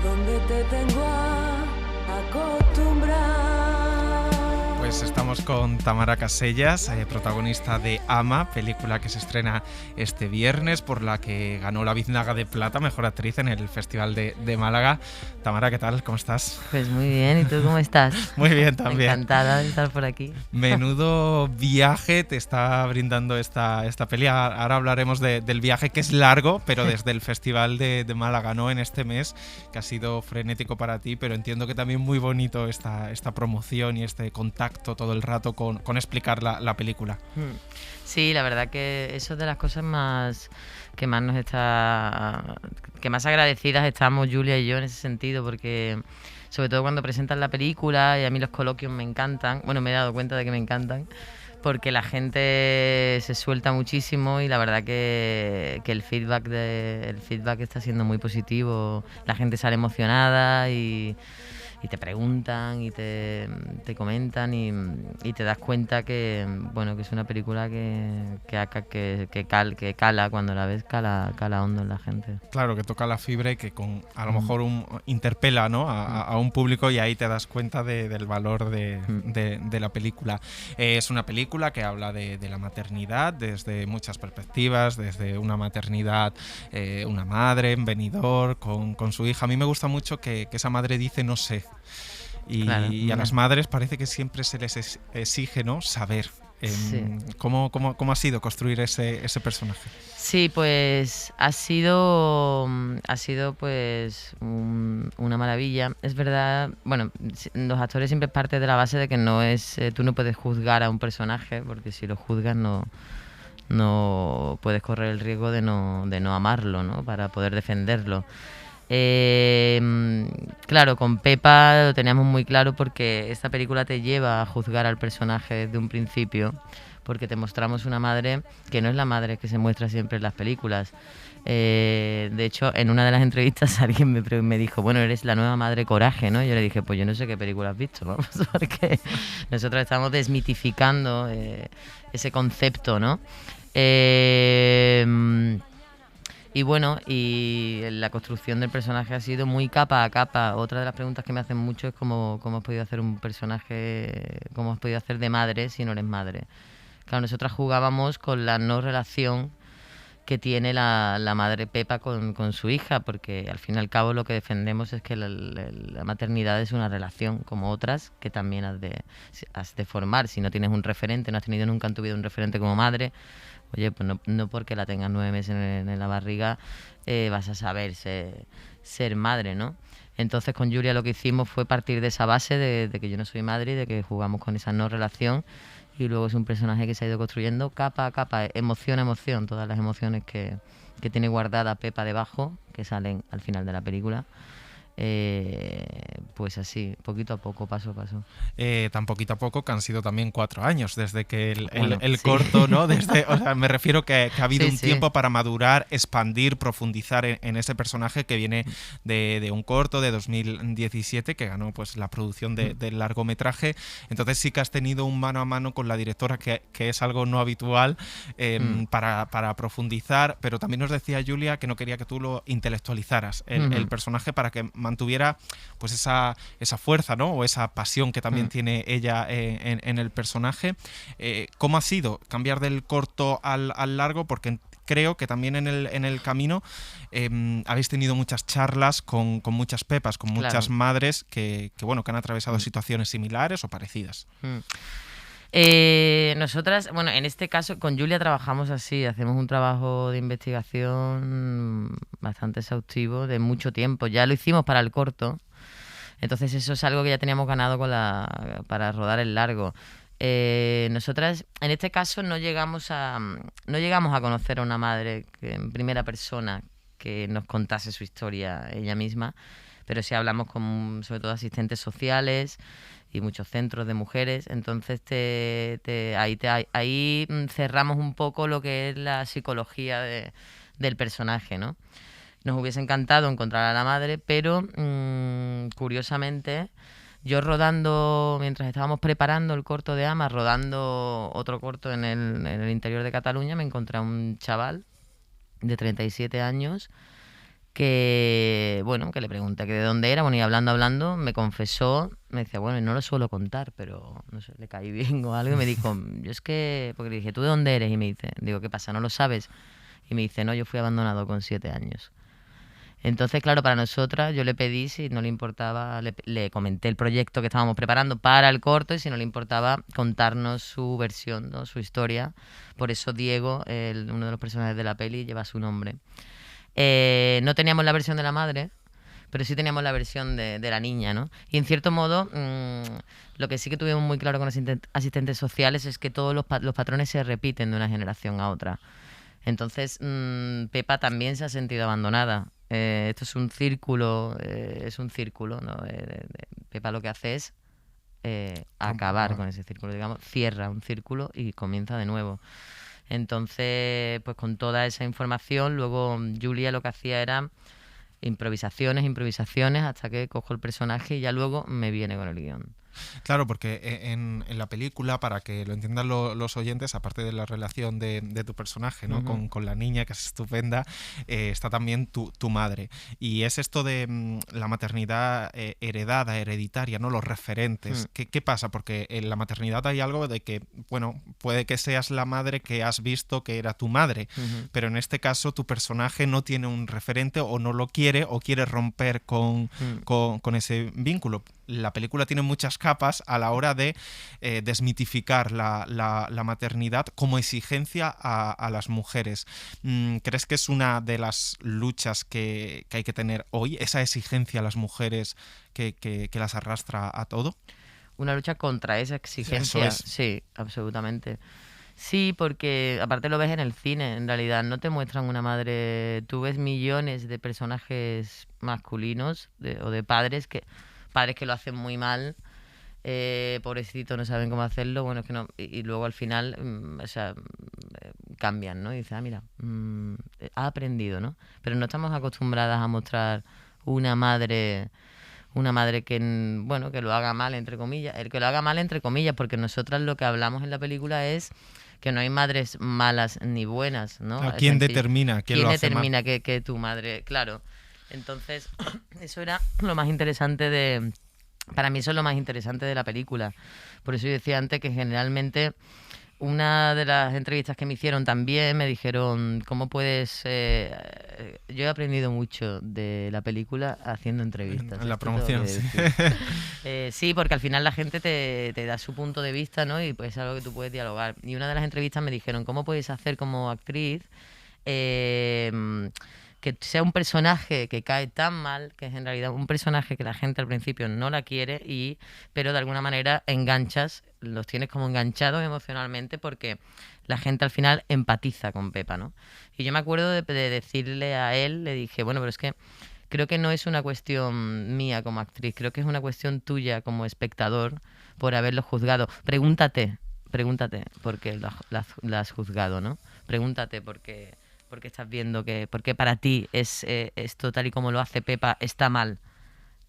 donde te tengo acostumbrado. Pues estamos con Tamara Casellas, protagonista de Ama, película que se estrena este viernes, por la que ganó la Biznaga de Plata, mejor actriz en el Festival de Málaga. Tamara, ¿qué tal? ¿Cómo estás? Pues muy bien, ¿y tú cómo estás? Muy bien también. Encantada de estar por aquí. Menudo viaje te está brindando esta peli. Ahora hablaremos del viaje, que es largo, pero desde el Festival de Málaga, ¿no? En este mes, que ha sido frenético para ti, pero entiendo que también muy bonito esta promoción y este contacto todo el rato con explicar la película. Sí, la verdad que eso es de las cosas que más agradecidas estamos Julia y yo en ese sentido, porque sobre todo cuando presentan la película, y a mí los coloquios me encantan, bueno, me he dado cuenta de que me encantan, porque la gente se suelta muchísimo y la verdad que el feedback está siendo muy positivo. La gente sale emocionada y te preguntan y te comentan y te das cuenta que bueno, que es una película que cala, cuando la ves cala hondo en la gente. Claro, que toca la fibra y que a lo mejor interpela, ¿no? a un público, y ahí te das cuenta del valor de la película. Es una película que habla de la maternidad desde muchas perspectivas, desde una maternidad, una madre en Benidorm con su hija. A mí me gusta mucho que esa madre dice no sé. Claro. Y a las madres parece que siempre se les exige, ¿no? Saber. Sí. ¿Cómo ha sido construir ese personaje? Sí, pues ha sido pues una maravilla. Es verdad, bueno, los actores siempre parten de la base de que no es, tú no puedes juzgar a un personaje, porque si lo juzgas no puedes correr el riesgo de no amarlo, ¿no? Para poder defenderlo. Claro, con Pepa lo teníamos muy claro, porque esta película te lleva a juzgar al personaje desde un principio, porque te mostramos una madre que no es la madre que se muestra siempre en las películas. De hecho, en una de las entrevistas alguien me dijo, bueno, eres la nueva madre Coraje, ¿no? Yo le dije, pues yo no sé qué película has visto, vamos, porque nosotros estamos desmitificando ese concepto, ¿no? Y bueno, y la construcción del personaje ha sido muy capa a capa. Otra de las preguntas que me hacen mucho es cómo has podido hacer un personaje, cómo has podido hacer de madre si no eres madre. Claro, nosotras jugábamos con la no relación que tiene la madre Pepa con su hija, porque al fin y al cabo lo que defendemos es que la maternidad es una relación como otras que también has de formar. Si no tienes un referente, no has tenido nunca en tu vida un referente como madre, oye, pues no porque la tengas 9 meses en la barriga vas a saber ser madre, ¿no? Entonces con Julia lo que hicimos fue partir de esa base de que yo no soy madre y de que jugamos con esa no relación, y luego es un personaje que se ha ido construyendo capa a capa, emoción a emoción, todas las emociones que tiene guardada Pepa debajo, que salen al final de la película. Pues así, poquito a poco, paso a paso. Tan poquito a poco que han sido también 4 años desde que el sí. corto, ¿no? O sea, me refiero que ha habido un Sí. tiempo para madurar, expandir, profundizar en ese personaje que viene de un corto de 2017 que ganó pues la producción del largometraje. Entonces sí que has tenido un mano a mano con la directora, que es algo no habitual, para profundizar, pero también nos decía Julia que no quería que tú lo intelectualizaras, el personaje, para que mantuviera pues esa fuerza, ¿no? O esa pasión que también tiene ella en el personaje. ¿Cómo ha sido cambiar del corto al largo? Porque creo que también en el camino habéis tenido muchas charlas con muchas Pepas, con muchas madres que han atravesado situaciones similares o parecidas. Nosotras, bueno, en este caso con Julia trabajamos así, hacemos un trabajo de investigación bastante exhaustivo de mucho tiempo. Ya lo hicimos para el corto, entonces eso es algo que ya teníamos ganado para rodar el largo. Nosotras en este caso no llegamos a conocer a una madre en primera persona que nos contase su historia ella misma, pero sí hablamos con sobre todo asistentes sociales y muchos centros de mujeres. Entonces ahí cerramos un poco lo que es la psicología del personaje, ¿no? Nos hubiese encantado encontrar a la madre, pero curiosamente yo rodando, mientras estábamos preparando el corto de Ama, rodando otro corto en el interior de Cataluña, me encontré a un chaval de 37 años que, bueno, que le pregunté que de dónde era, bueno, y hablando, me confesó, me decía, bueno, y no lo suelo contar, pero no sé, le caí bien o algo, y me dijo, yo es que, porque le dije, ¿tú de dónde eres? Y me dice, digo, ¿qué pasa? ¿No lo sabes? Y me dice, no, yo fui abandonado con 7 años. Entonces, claro, para nosotras yo le pedí si no le importaba, le comenté el proyecto que estábamos preparando para el corto y si no le importaba contarnos su versión, ¿no? Su historia. Por eso Diego, uno de los personajes de la peli, lleva su nombre. No teníamos la versión de la madre, pero sí teníamos la versión de la niña, ¿no? Y en cierto modo, lo que sí que tuvimos muy claro con los asistentes sociales es que todos los patrones se repiten de una generación a otra. Entonces, Pepa también se ha sentido abandonada. Esto es un círculo, ¿no? Pepa lo que hace es acabar con ese círculo, digamos, cierra un círculo y comienza de nuevo. Entonces, pues con toda esa información, luego Julia lo que hacía era improvisaciones, hasta que cojo el personaje y ya luego me viene con el guión. Claro, porque en la película, para que lo entiendan los oyentes, aparte de la relación de tu personaje, ¿no? Con la niña, que es estupenda, está también tu madre. Y es esto de la maternidad heredada, hereditaria, ¿no? Los referentes. ¿Qué pasa? Porque en la maternidad hay algo de que, bueno, puede que seas la madre que has visto que era tu madre, pero en este caso tu personaje no tiene un referente o no lo quiere o quiere romper con ese vínculo. La película tiene muchas capas a la hora de desmitificar la maternidad como exigencia a las mujeres. ¿Crees que es una de las luchas que hay que tener hoy, esa exigencia a las mujeres que las arrastra a todo? Una lucha contra esa exigencia, sí, absolutamente. Sí, porque aparte lo ves en el cine, en realidad no te muestran una madre, tú ves millones de personajes masculinos o de padres que lo hacen muy mal, pobrecitos, no saben cómo hacerlo, bueno, es que no, y luego al final, cambian, ¿no? Y dices, mira, ha aprendido, ¿no? Pero no estamos acostumbradas a mostrar una madre que, bueno, que lo haga mal, entre comillas, porque nosotras lo que hablamos en la película es que no hay madres malas ni buenas, ¿no? ¿Quién determina quién lo hace mal? Que tu madre, claro. Entonces, eso era lo más interesante para mí eso es lo más interesante de la película. Por eso yo decía antes que generalmente una de las entrevistas que me hicieron también me dijeron, ¿cómo puedes...? Yo he aprendido mucho de la película haciendo entrevistas. En la promoción, sí. Sí, porque al final la gente te da su punto de vista, ¿no? Y pues es algo que tú puedes dialogar. Y una de las entrevistas me dijeron, ¿cómo puedes hacer como actriz que sea un personaje que cae tan mal, que es en realidad un personaje que la gente al principio no la quiere, pero de alguna manera los tienes como enganchados emocionalmente porque la gente al final empatiza con Pepa, ¿no? Y yo me acuerdo de decirle a él, le dije, bueno, pero es que creo que no es una cuestión mía como actriz, creo que es una cuestión tuya como espectador por haberlo juzgado. Pregúntate por qué la has juzgado, ¿no? Pregúntate porque estás viendo porque para ti esto tal y como lo hace Pepa está mal.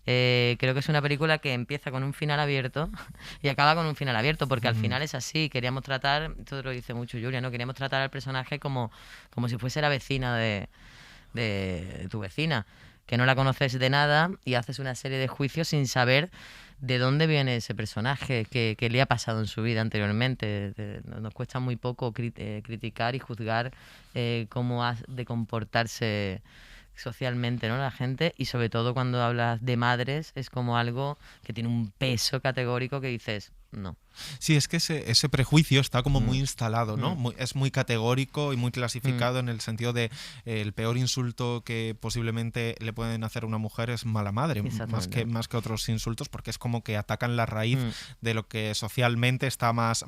Creo que es una película que empieza con un final abierto y acaba con un final abierto, porque al final es así. Queríamos tratar, esto lo dice mucho Julia, ¿no? Queríamos tratar al personaje como si fuese la vecina de tu vecina, que no la conoces de nada y haces una serie de juicios sin saber de dónde viene ese personaje, qué le ha pasado en su vida anteriormente. Nos cuesta muy poco criticar y juzgar cómo ha de comportarse socialmente, ¿no? La gente, y sobre todo cuando hablas de madres es como algo que tiene un peso categórico que dices, no. Sí, es que ese prejuicio está como muy instalado, ¿no? Es muy categórico y muy clasificado en el sentido de el peor insulto que posiblemente le pueden hacer a una mujer es mala madre, más que otros insultos, porque es como que atacan la raíz de lo que socialmente está más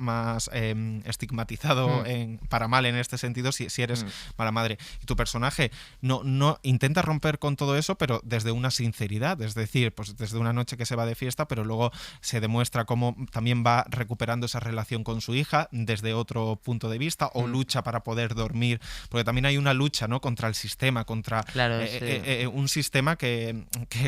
estigmatizado para mal en este sentido si eres mala madre. Y tu personaje no intenta romper con todo eso, pero desde una sinceridad, es decir, pues desde una noche que se va de fiesta, pero luego se demuestra cómo también va recuperando esa relación con su hija desde otro punto de vista, o lucha para poder dormir, porque también hay una lucha, ¿no?, contra el sistema, contra un sistema que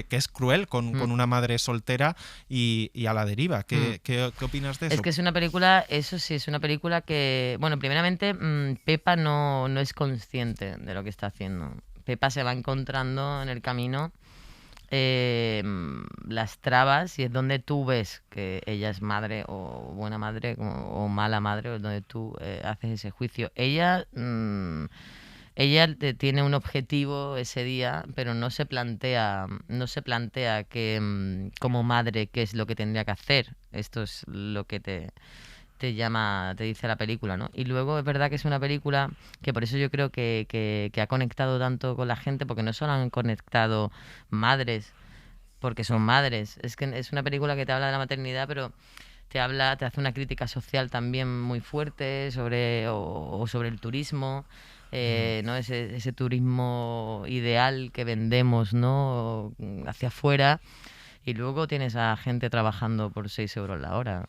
es cruel con una madre soltera y a la deriva. ¿Qué opinas de eso? Es que es una película, eso sí, es una película que, bueno, primeramente Pepa no es consciente de lo que está haciendo. Pepa se va encontrando en el camino las trabas, y es donde tú ves que ella es madre o buena madre o mala madre, o es donde tú haces ese juicio. Ella tiene un objetivo ese día, pero no se plantea que como madre qué es lo que tendría que hacer. Esto es lo que te dice la película, ¿no? Y luego es verdad que es una película que por eso yo creo que ha conectado tanto con la gente, porque no solo han conectado madres, porque son madres, es que es una película que te habla de la maternidad, pero te hace una crítica social también muy fuerte o sobre el turismo, ¿no? Ese turismo ideal que vendemos, ¿no? Hacia afuera. Y luego tienes a gente trabajando por 6 euros la hora.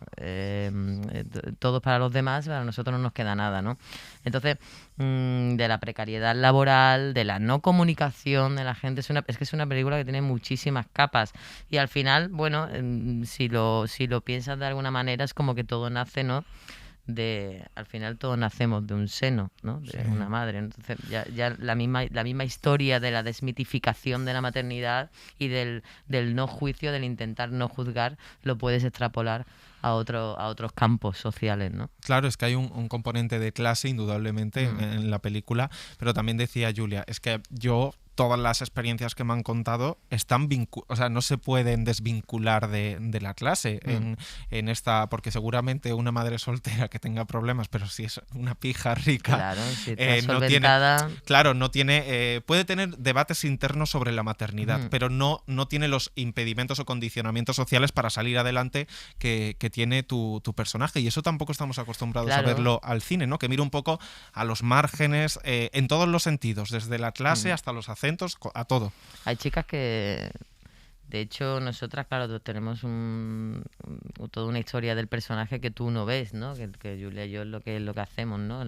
Todo para los demás, para nosotros no nos queda nada, ¿no? Entonces, de la precariedad laboral, de la no comunicación de la gente, es que es una película que tiene muchísimas capas. Y al final, bueno, si lo piensas de alguna manera, es como que todo nace, ¿no? Al final todos nacemos de un seno, ¿no? De una madre. Entonces ya la misma historia de la desmitificación de la maternidad y del no juicio, del intentar no juzgar, lo puedes extrapolar a otros campos sociales, ¿no? Claro, es que hay un componente de clase indudablemente en la película, pero también decía Julia, es que todas las experiencias que me han contado están o sea, no se pueden desvincular de la clase en esta, porque seguramente una madre soltera que tenga problemas, pero si es una pija rica, claro, si está solventada, puede tener debates internos sobre la maternidad, pero no tiene los impedimentos o condicionamientos sociales para salir adelante que tiene tu personaje, y eso tampoco estamos acostumbrados a verlo al cine, ¿no? Que mira un poco a los márgenes en todos los sentidos, desde la clase hasta los acentos, a todo. Hay chicas que, de hecho, nosotras, claro, tenemos toda una historia del personaje que tú no ves, ¿no? Que Julia y yo es lo que hacemos, ¿no?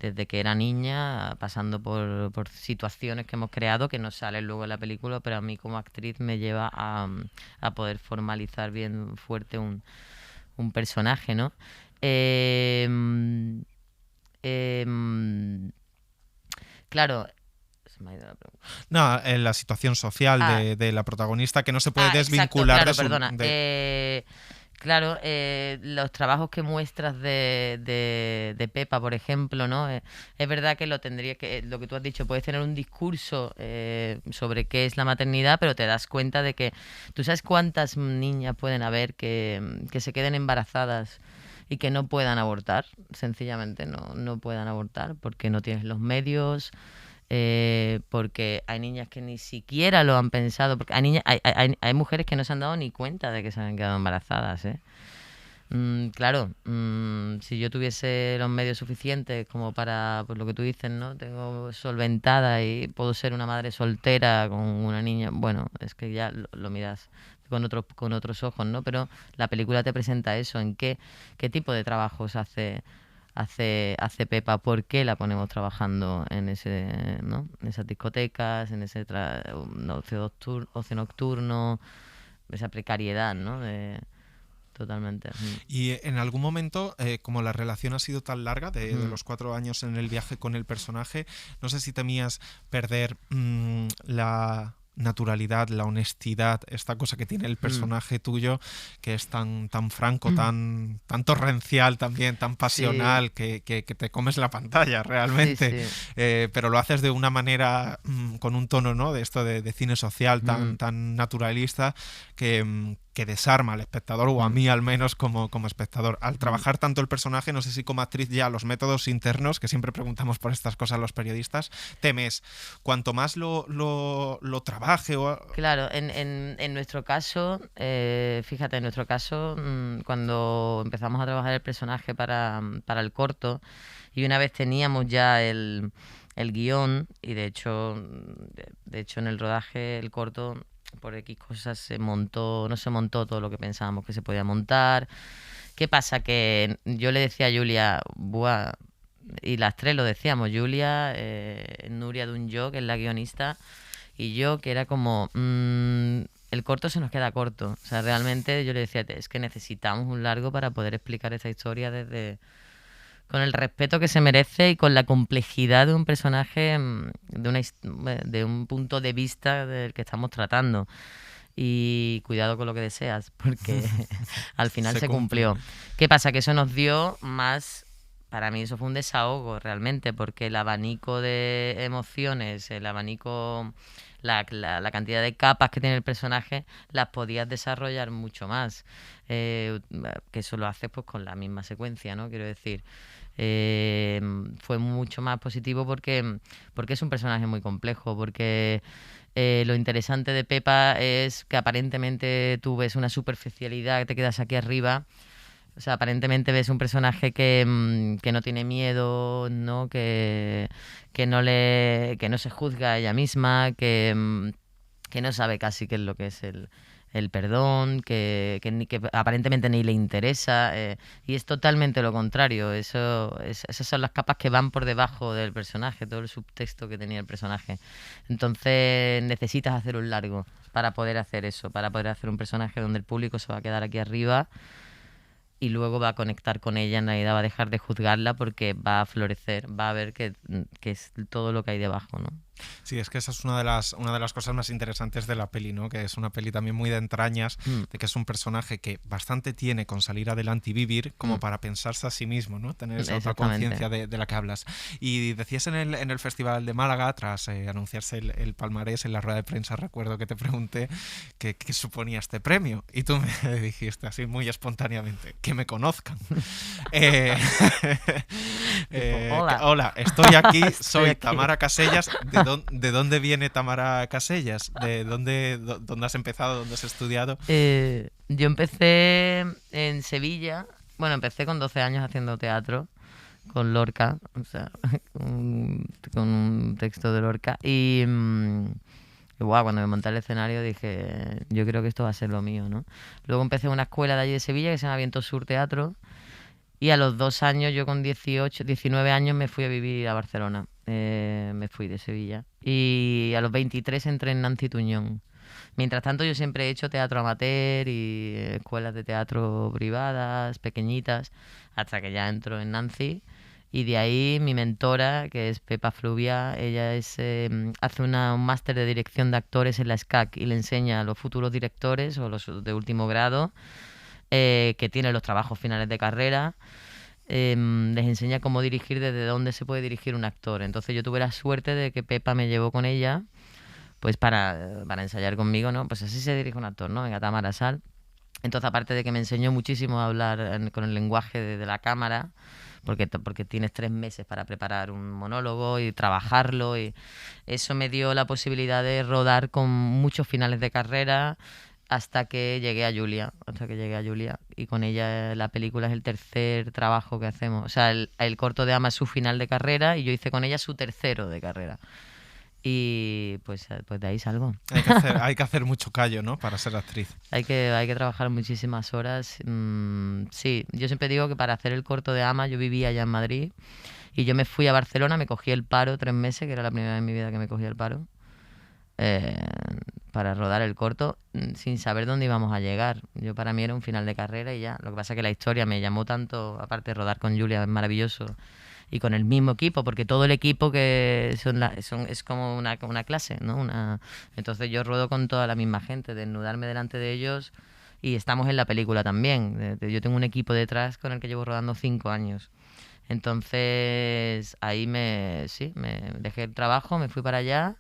Desde que era niña, pasando por situaciones que hemos creado que no salen luego en la película, pero a mí como actriz me lleva a poder formalizar bien fuerte un personaje, ¿no? Claro. Me ha ido la pregunta. No, en la situación social de la protagonista, que no se puede desvincular de Claro, los trabajos que muestras de Pepa, por ejemplo, ¿no? Es verdad que lo que tú has dicho, puedes tener un discurso sobre qué es la maternidad, pero te das cuenta de que tú sabes cuántas niñas pueden haber que se queden embarazadas y que no puedan abortar, sencillamente no puedan abortar porque no tienes los medios. Porque hay niñas que ni siquiera lo han pensado, porque hay mujeres que no se han dado ni cuenta de que se han quedado embarazadas, ¿eh? Claro, si yo tuviese los medios suficientes como para, pues lo que tú dices, ¿no? Tengo solventada y puedo ser una madre soltera con una niña, bueno, es que ya lo miras con otros ojos, ¿no? Pero la película te presenta eso, en qué tipo de trabajos hace Pepa, por qué la ponemos trabajando en ¿no? En esas discotecas, en ese ocio nocturno, esa precariedad, ¿no? Totalmente. Y en algún momento, como la relación ha sido tan larga, de los 4 años en el viaje con el personaje, no sé si temías perder la naturalidad, la honestidad, esta cosa que tiene el personaje tuyo, que es tan franco, tan torrencial también, tan pasional, que te comes la pantalla realmente. Sí. Pero lo haces de una manera con un tono, ¿no? De esto de cine social tan naturalista que desarma al espectador, o a mí al menos como espectador. Al trabajar tanto el personaje, no sé si como actriz ya los métodos internos, que siempre preguntamos por estas cosas los periodistas, temes cuanto más lo trabaje Claro, en nuestro caso, fíjate, en nuestro caso, cuando empezamos a trabajar el personaje para el corto, y una vez teníamos ya el guión, y de hecho en el rodaje, el corto, por X cosas no se montó todo lo que pensábamos que se podía montar. ¿Qué pasa? Que yo le decía a Julia, buah, y las tres lo decíamos, Julia, Nuria Dunjo, que es la guionista, y yo, que era como, el corto se nos queda corto. O sea, realmente yo le decía, es que necesitamos un largo para poder explicar esa historia desde con el respeto que se merece y con la complejidad de un personaje, de un punto de vista del que estamos tratando. Y cuidado con lo que deseas, porque al final se cumplió. ¿Qué pasa? Que eso nos dio más... Para mí eso fue un desahogo realmente, porque el abanico de emociones, el abanico, la cantidad de capas que tiene el personaje, las podías desarrollar mucho más. Que eso lo haces pues con la misma secuencia, ¿no? Quiero decir, fue mucho más positivo porque es un personaje muy complejo, porque lo interesante de Pepa es que aparentemente tú ves una superficialidad, te quedas aquí arriba. O sea, aparentemente ves un personaje que no tiene miedo, ¿no? Que no se juzga a ella misma, que no sabe casi qué es lo que es el perdón, que aparentemente ni le interesa, y es totalmente lo contrario. Esas son las capas que van por debajo del personaje, todo el subtexto que tenía el personaje. Entonces necesitas hacer un largo para poder hacer eso, para poder hacer un personaje donde el público se va a quedar aquí arriba y luego va a conectar con ella, en realidad va a dejar de juzgarla porque va a florecer, va a ver que es todo lo que hay debajo, ¿no? Sí, es que esa es una de las cosas más interesantes de la peli, ¿no? Que es una peli también muy de entrañas, de que es un personaje que bastante tiene con salir adelante y vivir como para pensarse a sí mismo, ¿no? Tener esa autoconciencia de la que hablas. Y decías en el Festival de Málaga, tras anunciarse el palmarés en la rueda de prensa, recuerdo que te pregunté qué suponía este premio y tú me dijiste así muy espontáneamente, que me conozcan. Hola, estoy aquí, soy Tamara Casellas. ¿De dónde viene Tamara Casellas? ¿De dónde has empezado? ¿Dónde has estudiado? Yo empecé en Sevilla. Bueno, empecé con 12 años haciendo teatro con Lorca, o sea, con un texto de Lorca. Y cuando me monté al escenario dije, yo creo que esto va a ser lo mío, ¿no? Luego empecé en una escuela de allí de Sevilla que se llama Viento Sur Teatro. Y a los 2 años, yo con 19 años, me fui a vivir a Barcelona. Me fui de Sevilla. Y a los 23 entré en Nancy Tuñón. Mientras tanto, yo siempre he hecho teatro amateur y escuelas de teatro privadas, pequeñitas, hasta que ya entro en Nancy. Y de ahí mi mentora, que es Pepa Fluvia, ella hace un máster de dirección de actores en la SCAC y le enseña a los futuros directores o los de último grado, que tienen los trabajos finales de carrera, les enseña cómo dirigir, desde dónde se puede dirigir un actor. Entonces yo tuve la suerte de que Pepa me llevó con ella pues para ensayar conmigo, ¿no? Pues así se dirige un actor, ¿no? Venga, Tamara, sal. Entonces, aparte de que me enseñó muchísimo a hablar con el lenguaje de la cámara, porque tienes 3 meses para preparar un monólogo y trabajarlo, y eso me dio la posibilidad de rodar con muchos finales de carrera, hasta que llegué a Julia, y con ella la película es el tercer trabajo que hacemos. O sea, el corto de Ama es su final de carrera y yo hice con ella su tercero de carrera. Y pues de ahí salgo. Hay que hacer mucho callo, ¿no? Para ser actriz. Hay que trabajar muchísimas horas. Sí, yo siempre digo que para hacer el corto de Ama yo vivía allá en Madrid y yo me fui a Barcelona, me cogí el paro 3 meses, que era la primera vez en mi vida que me cogí el paro, para rodar el corto, sin saber dónde íbamos a llegar. Yo, para mí era un final de carrera y ya. Lo que pasa es que la historia me llamó tanto, aparte de rodar con Julia, es maravilloso, y con el mismo equipo, porque todo el equipo que es como una clase, ¿no? Entonces yo ruedo con toda la misma gente, desnudarme delante de ellos, y estamos en la película también. Yo tengo un equipo detrás con el que llevo rodando 5 años. Entonces ahí me dejé el trabajo, me fui para allá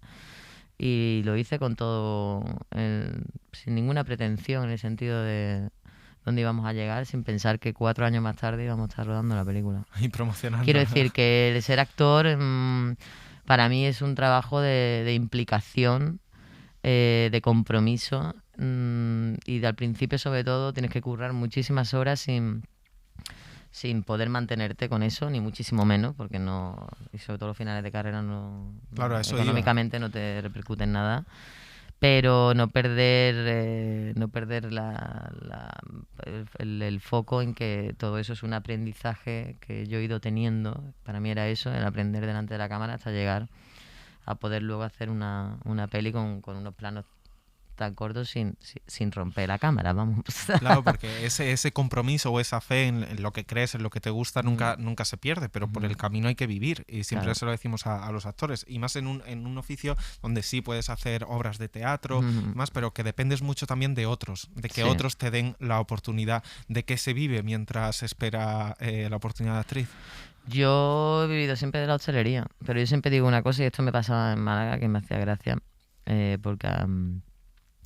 y lo hice con todo, sin ninguna pretensión, en el sentido de dónde íbamos a llegar, sin pensar que 4 años más tarde íbamos a estar rodando la película. Y promocionando. Quiero decir que el ser actor, para mí es un trabajo de implicación, de compromiso, y al principio, sobre todo, tienes que currar muchísimas horas sin poder mantenerte con eso, ni muchísimo menos, porque no, y sobre todo los finales de carrera Claro, eso económicamente no te repercute en nada. Pero no perder el foco en que todo eso es un aprendizaje que yo he ido teniendo. Para mí era eso, el aprender delante de la cámara hasta llegar a poder luego hacer una peli con unos planos tan corto sin romper la cámara, vamos. Claro, porque ese compromiso o esa fe en lo que crees, en lo que te gusta, nunca se pierde, pero por el camino hay que vivir, y siempre Claro. se lo decimos a los actores, y más en un oficio donde sí puedes hacer obras de teatro, más, pero que dependes mucho también de otros, de que Sí. otros te den la oportunidad. ¿De qué se vive mientras se espera la oportunidad de actriz? Yo he vivido siempre de la hostelería, pero yo siempre digo una cosa, y esto me pasaba en Málaga, que me hacía gracia, porque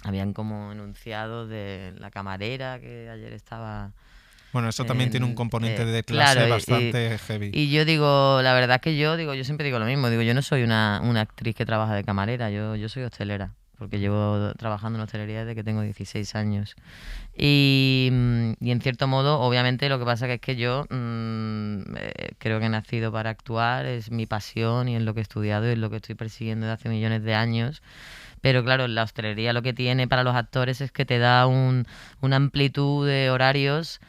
habían como enunciados de la camarera que ayer estaba... Bueno, eso también tiene un componente de clase claro, bastante heavy. y yo digo, la verdad es que yo siempre digo lo mismo, digo, yo no soy una actriz que trabaja de camarera, yo soy hostelera, porque llevo trabajando en hostelería desde que tengo 16 años. Y en cierto modo, obviamente, lo que pasa que es que yo creo que he nacido para actuar, es mi pasión y es lo que he estudiado y es lo que estoy persiguiendo desde hace millones de años. Pero claro, la hostelería lo que tiene para los actores es que te da una amplitud de horarios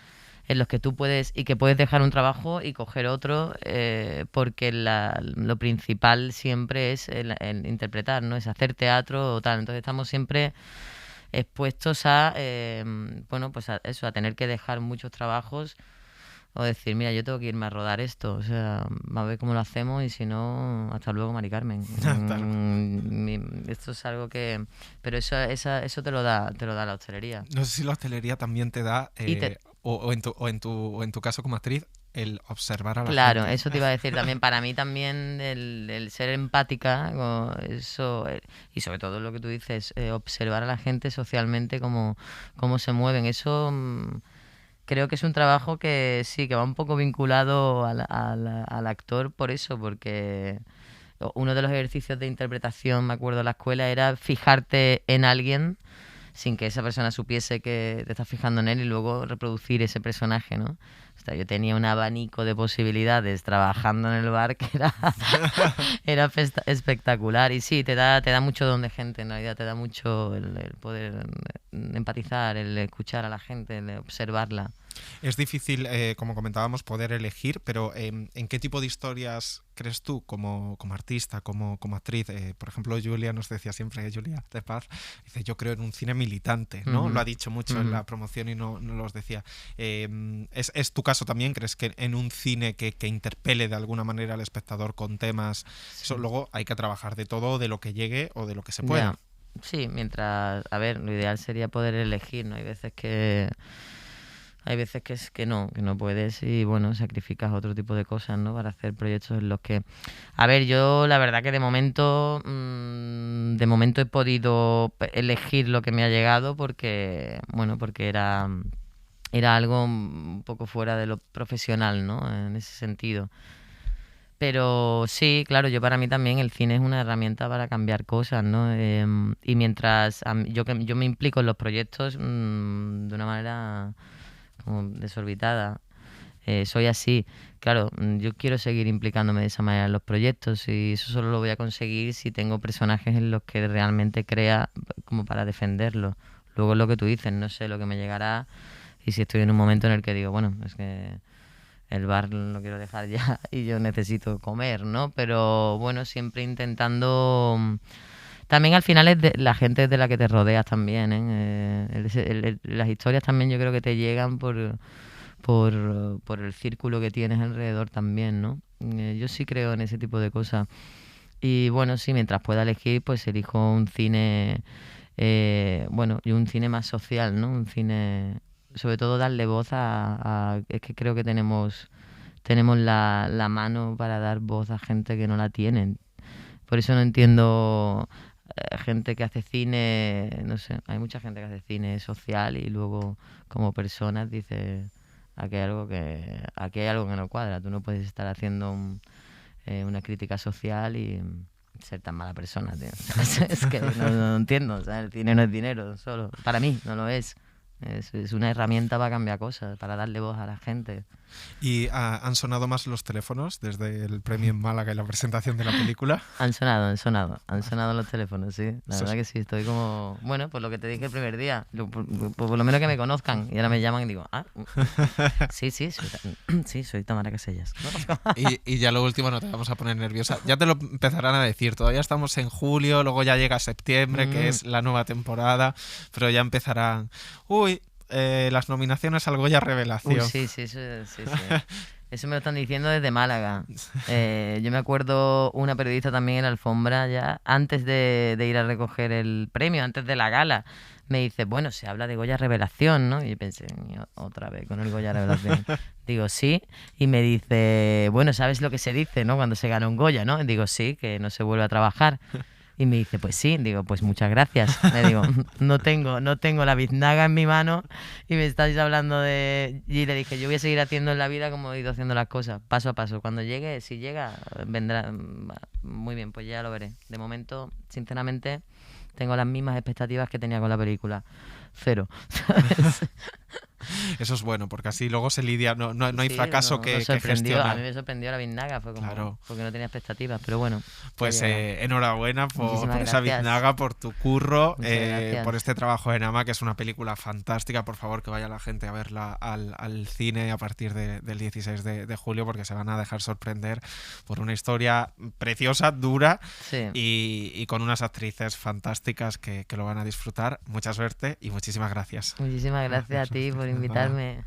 en los que tú puedes dejar un trabajo y coger otro, porque lo principal siempre es el interpretar, ¿no? Es hacer teatro o tal. Entonces estamos siempre expuestos a, bueno, pues a eso, a tener que dejar muchos trabajos o decir, mira, yo tengo que irme a rodar esto, o sea, a ver cómo lo hacemos y si no, hasta luego, Mari Carmen. Esto es algo que... Pero eso te lo da la hostelería. No sé si la hostelería también te da, Y te- o en tu caso como actriz, el observar a la Claro, gente. eso te iba a decir también. Para mí también el ser empática, eso, y sobre todo lo que tú dices, observar a la gente socialmente, cómo se mueven, eso creo que es un trabajo que sí, que va un poco vinculado al actor por eso, porque uno de los ejercicios de interpretación, me acuerdo, en la escuela, era fijarte en alguien sin que esa persona supiese que te estás fijando en él y luego reproducir ese personaje, ¿no? O sea, yo tenía un abanico de posibilidades trabajando en el bar que era espectacular. Y sí, te da mucho don de gente, en realidad, te da mucho el poder empatizar, el escuchar a la gente, el observarla. Es difícil, como comentábamos, poder elegir, pero ¿en qué tipo de historias crees tú como artista, como actriz? Por ejemplo, Julia nos decía siempre, Julia de Paz, dice, yo creo en un cine militante, ¿no? Lo ha dicho mucho en la promoción y no los decía. ¿Es tu caso también? ¿Crees que en un cine que interpele de alguna manera al espectador con temas? Sí. Eso, luego hay que trabajar de todo, de lo que llegue o de lo que se pueda. Ya. Sí, mientras, a ver, lo ideal sería poder elegir, ¿no? Hay veces que es que no puedes y bueno, sacrificas otro tipo de cosas, ¿no? Para hacer proyectos en los que... A ver, yo la verdad que de momento he podido elegir lo que me ha llegado porque, bueno, porque era algo un poco fuera de lo profesional, ¿no? En ese sentido. Pero sí, claro, para mí también el cine es una herramienta para cambiar cosas, ¿no? Y mientras yo me implico en los proyectos de una manera como desorbitada. Soy así. Claro, yo quiero seguir implicándome de esa manera en los proyectos y eso solo lo voy a conseguir si tengo personajes en los que realmente crea como para defenderlos. Luego es lo que tú dices, no sé lo que me llegará y si estoy en un momento en el que digo, bueno, es que el bar lo quiero dejar ya y yo necesito comer, ¿no? Pero bueno, siempre intentando... También al final es de la gente de la que te rodeas también, ¿eh? Las historias también yo creo que te llegan por el círculo que tienes alrededor también, ¿no? Yo sí creo en ese tipo de cosas. Y bueno, sí, mientras pueda elegir, pues elijo un cine, bueno, y un cine más social, ¿no? Un cine, sobre todo darle voz es que creo que tenemos la mano para dar voz a gente que no la tienen. Por eso no entiendo gente que hace cine, no sé, hay mucha gente que hace cine social y luego como personas dice, aquí hay algo que no cuadra, tú no puedes estar haciendo una crítica social y ser tan mala persona, tío. Es que no entiendo, o sea, el cine no es dinero solo, para mí no lo es. Es una herramienta para cambiar cosas, para darle voz a la gente. ¿Y han sonado más los teléfonos desde el premio en Málaga y la presentación de la película? Han sonado los teléfonos, sí. La verdad que sí, estoy como, bueno, pues lo que te dije el primer día, por lo menos que me conozcan. Y ahora me llaman y digo, sí, soy Tamara Casellas. Y ya lo último, no te vamos a poner nerviosa. Ya te lo empezarán a decir, todavía estamos en julio, luego ya llega septiembre, que es la nueva temporada, pero ya empezarán, las nominaciones al Goya Revelación. Sí. Eso me lo están diciendo desde Málaga. Yo me acuerdo una periodista también en la alfombra ya, antes de ir a recoger el premio, antes de la gala, me dice, bueno, se habla de Goya Revelación, ¿no? Y yo pensé, otra vez con el Goya Revelación. Digo, sí. Y me dice, bueno, ¿sabes lo que se dice, no? Cuando se gana un Goya, ¿no? Y digo, sí, que no se vuelve a trabajar. Y me dice, pues sí. Digo, pues muchas gracias. Me digo, no tengo la biznaga en mi mano y me estáis hablando de... Y le dije, yo voy a seguir haciendo en la vida como he ido haciendo las cosas, paso a paso. Cuando llegue, si llega, vendrá. Muy bien, pues ya lo veré. De momento, sinceramente, tengo las mismas expectativas que tenía con la película. 0. ¿Sabes? Eso es bueno, porque así luego se lidia, no hay fracaso que gestionar. A mí me sorprendió la biznaga, fue como, claro. Porque no tenía expectativas, pero bueno. Pues enhorabuena por esa gracias. biznaga, por tu curro, Gracias. por este trabajo en AMA, que es una película fantástica. Por favor, que vaya la gente a verla al cine a partir del 16 de julio, porque se van a dejar sorprender por una historia preciosa, dura, Sí. y con unas actrices fantásticas que lo van a disfrutar. Mucha suerte y muchísimas gracias. Muchísimas gracias a ti por invitarme.